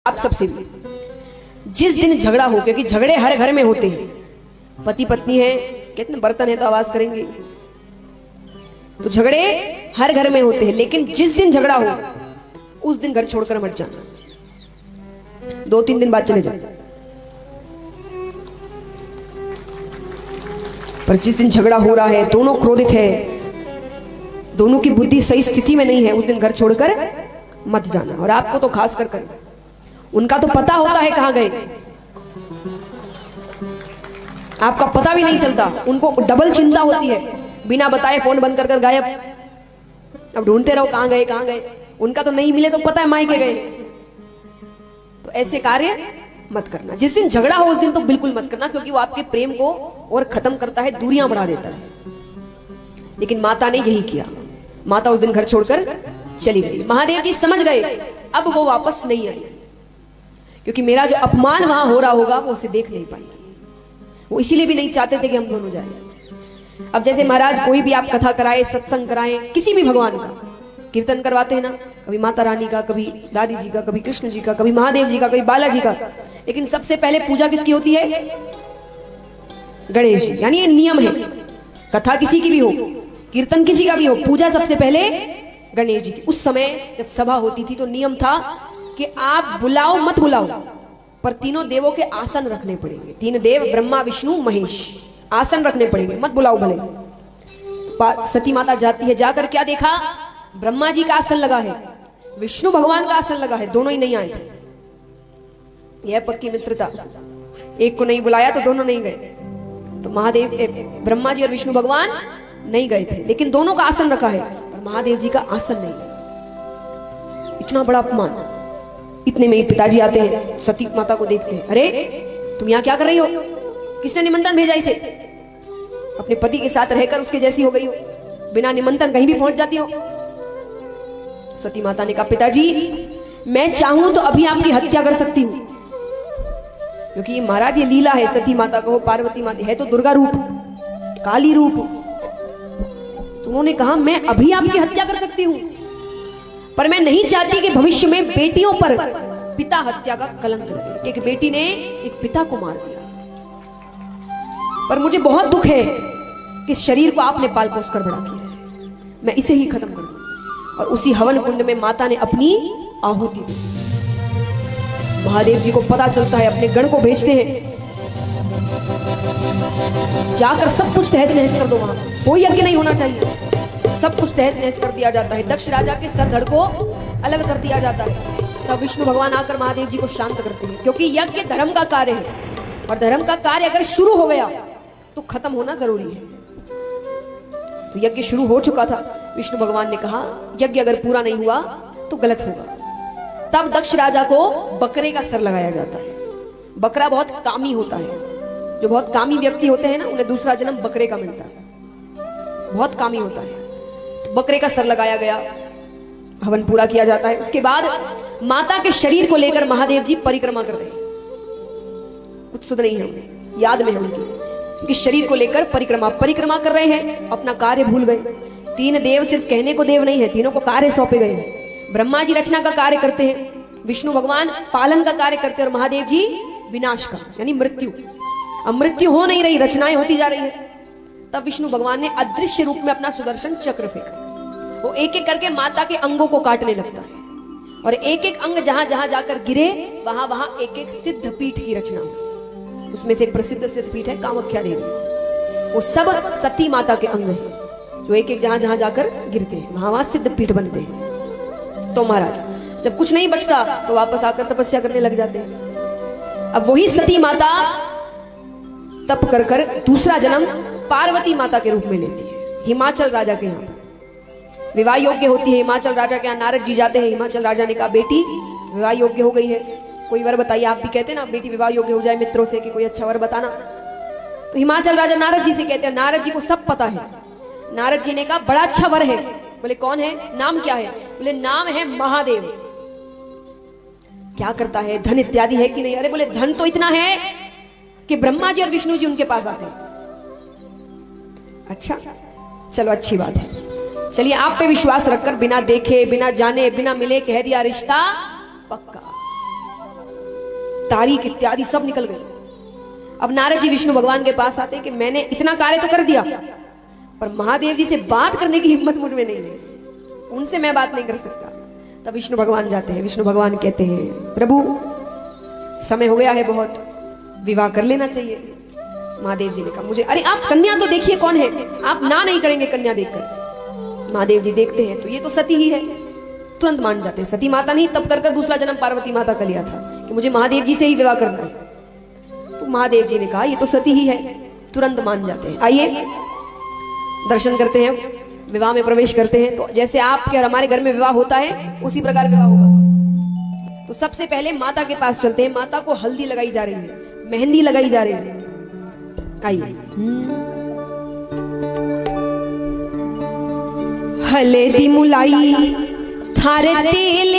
आप सबसे भी जिस दिन झगड़ा हो, क्योंकि झगड़े हर घर में होते हैं, पति पत्नी है, कितने बर्तन है तो आवाज करेंगे, तो झगड़े हर घर में होते हैं, लेकिन जिस दिन झगड़ा हो उस दिन घर छोड़कर मत जाना, 2-3 दिन बाद चले जाना। पर जिस दिन झगड़ा हो रहा है, दोनों क्रोधित है, दोनों की बुद्धि सही स्थिति में नहीं है, उस दिन घर छोड़कर मत जाना। और आपको तो खास कर उनका तो पता होता है कहां गए, आपका पता भी नहीं चलता, उनको डबल चिंता होती है, बिना बताए फोन बंद कर गायब, अब ढूंढते रहो कहां गए कहां गए, उनका तो नहीं मिले तो पता है मायके गए। तो ऐसे कार्य मत करना, जिस दिन झगड़ा हो उस दिन तो बिल्कुल मत करना, क्योंकि वो आपके प्रेम को और खत्म करता है, दूरियां बढ़ा देता है। लेकिन माता ने यही किया, माता उस दिन घर छोड़कर चली गई। महादेव जी समझ गए अब वो वापस नहीं आई, क्योंकि मेरा जो अपमान वहां हो रहा होगा वो उसे देख नहीं पाएगी, वो इसीलिए भी नहीं चाहते थे कि हम दोनों जाएं। अब जैसे महाराज कोई भी आप कथा कराए, सत्संग कराएं, किसी भी भगवान का कीर्तन करवाते हैं ना, कभी माता रानी का, कभी दादी जी का, कभी कृष्ण जी का, कभी महादेव जी का, कभी बालाजी का, लेकिन सबसे पहले पूजा किसकी होती है? गणेश जी। यानी ये नियम है, कथा किसी की भी हो, कीर्तन किसी का भी हो, पूजा सबसे पहले गणेश जी की। उस समय जब सभा होती थी तो नियम था कि आप बुलाओ मत बुलाओ, पर तीनों देवों के आसन रखने पड़ेंगे। 3 देव ब्रह्मा विष्णु महेश, आसन रखने पड़ेंगे, मत बुलाओ भले। सती माता जाती है, जाकर क्या देखा? ब्रह्मा जी का आसन लगा है, विष्णु भगवान का आसन लगा है, दोनों ही नहीं आए थे। यह पक्की मित्रता, एक को नहीं बुलाया तो दोनों नहीं गए। तो महादेव ब्रह्मा जी और विष्णु भगवान नहीं गए थे, लेकिन दोनों का आसन रखा है, और महादेव जी का आसन नहीं। इतना बड़ा अपमान। इतने में पिताजी आते हैं, सती माता को देखते हैं, अरे तुम यहाँ क्या कर रही हो? किसने निमंत्रण भेजा इसे? अपने पति के साथ रहकर उसके जैसी हो गई हो, बिना निमंत्रण कहीं भी पहुंच जाती हो। सती माता ने कहा, पिताजी मैं चाहूं तो अभी आपकी हत्या कर सकती हूं, क्योंकि ये महाराज ये लीला है, सती माता को पार्वती माता है तो दुर्गा रूप, काली रूप। तो उन्होंने कहा मैं अभी आपकी हत्या कर सकती हूं, पर मैं नहीं चाहती कि भविष्य में बेटियों पर पिता हत्या का कलंक लगे। एक बेटी ने एक पिता को मार दिया, पर मुझे बहुत दुख है कि इस शरीर को आपने पाल पोस कर बड़ा किया है, मैं इसे ही खत्म कर दूं। और उसी हवन कुंड में माता ने अपनी आहुति दी। महादेव जी को पता चलता है, अपने गण को भेजते हैं, जाकर सब कुछ तहस नहस कर दो, वहां कोई यज्ञ नहीं होना चाहिए, सब कुछ तहस नहस कर दिया जाता है। दक्ष राजा के सर धड़ को अलग कर दिया जाता है। तब विष्णु भगवान आकर महादेव जी को शांत करते हैं, क्योंकि यज्ञ धर्म का कार्य है, और धर्म का कार्य अगर शुरू हो गया तो खत्म होना जरूरी है। तो यज्ञ शुरू हो चुका था, विष्णु भगवान ने कहा यज्ञ अगर पूरा नहीं हुआ तो गलत होगा। तब दक्ष राजा को बकरे का सर लगाया जाता है। बकरा बहुत कामी होता है, जो बहुत कामी व्यक्ति होते हैं ना, उन्हें दूसरा जन्म बकरे का मिलता है, बहुत कामी होता है। तो बकरे का सर लगाया गया, हवन पूरा किया जाता है। उसके बाद माता के शरीर को लेकर महादेव जी परिक्रमा कर रहे हैं, कुछ सुध नहीं है उन्हें, याद में है उनकी, शरीर को लेकर परिक्रमा कर रहे हैं, अपना कार्य भूल गए। 3 देव सिर्फ कहने को देव नहीं है, तीनों को कार्य सौंपे गए हैं। ब्रह्मा जी रचना का कार्य करते हैं, विष्णु भगवान पालन का कार्य करते हैं, और महादेव जी विनाश का, यानी मृत्यु। अब मृत्यु हो नहीं रही, रचनाएं होती जा रही है। तब विष्णु भगवान ने अदृश्य रूप में अपना सुदर्शन चक्र फेंका, वो एक एक करके माता के अंगों को काटने लगता है, और एक एक अंग जहां जहां जाकर गिरे वहां वहां एक एक सिद्ध पीठ की रचना हुई। उसमें से एक प्रसिद्ध सिद्ध पीठ है कामाख्या देवी, वो सब सती माता के अंग हैं, जो एक एक जहां जहां जाकर गिरते हैं वहां वहां सिद्ध पीठ बनते हैं। तो महाराज जब कुछ नहीं बचता तो वापस आकर तपस्या करने लग जाते हैं। अब वही सती माता तप कर कर दूसरा जन्म पार्वती माता के रूप में लेती है, हिमाचल राजा के यहाँ पर विवाह योग्य होती है। हिमाचल राजा के यहाँ नारद जी जाते हैं, हिमाचल राजा ने कहा बेटी विवाह योग्य हो गई है, कोई वर बताइए। आप भी कहते हैं ना बेटी विवाह योग्य हो जाए मित्रों से कि कोई अच्छा वर बताना। तो हिमाचल राजा नारद जी से कहते हैं, नारद जी को सब पता है। नारद जी ने कहा बड़ा अच्छा वर है। बोले कौन है, नाम क्या है? बोले नाम है महादेव। क्या करता है, धन इत्यादि है कि नहीं? अरे बोले धन तो इतना है कि ब्रह्मा जी और विष्णु जी उनके पास आते हैं। अच्छा चलो अच्छी बात है, चलिए आप पे विश्वास रखकर बिना देखे बिना जाने बिना मिले कह दिया रिश्ता पक्का। तारीख इत्यादि सब निकल गए। अब नारद जी विष्णु भगवान के पास आते कि मैंने इतना कार्य तो कर दिया, पर महादेव जी से बात करने की हिम्मत मुझ में नहीं है, उनसे मैं बात नहीं कर सकता। तब विष्णु भगवान जाते हैं। विष्णु भगवान कहते हैं प्रभु समय हो गया है बहुत, विवाह कर लेना चाहिए। महादेव जी ने कहा मुझे, अरे आप कन्या तो देखिए कौन है, आप ना नहीं करेंगे कन्या देखकर। महादेव जी देखते हैं तो ये तो सती ही है, तुरंत मान जाते हैं। सती माता नहीं, तब कर दूसरा जन्म पार्वती माता का लिया था कि मुझे महादेव जी से ही विवाह करना है। तो महादेव जी ने कहा ये तो सती ही है, तुरंत मान जाते हैं। आइए दर्शन करते हैं, विवाह में प्रवेश करते हैं। तो जैसे आपके और हमारे घर में विवाह होता है उसी प्रकार विवाह होगा। तो सबसे पहले माता के पास चलते हैं। माता को हल्दी लगाई जा रही है, मेहंदी लगाई जा रही है। आइए। हल्दी मुलाई थारे तेल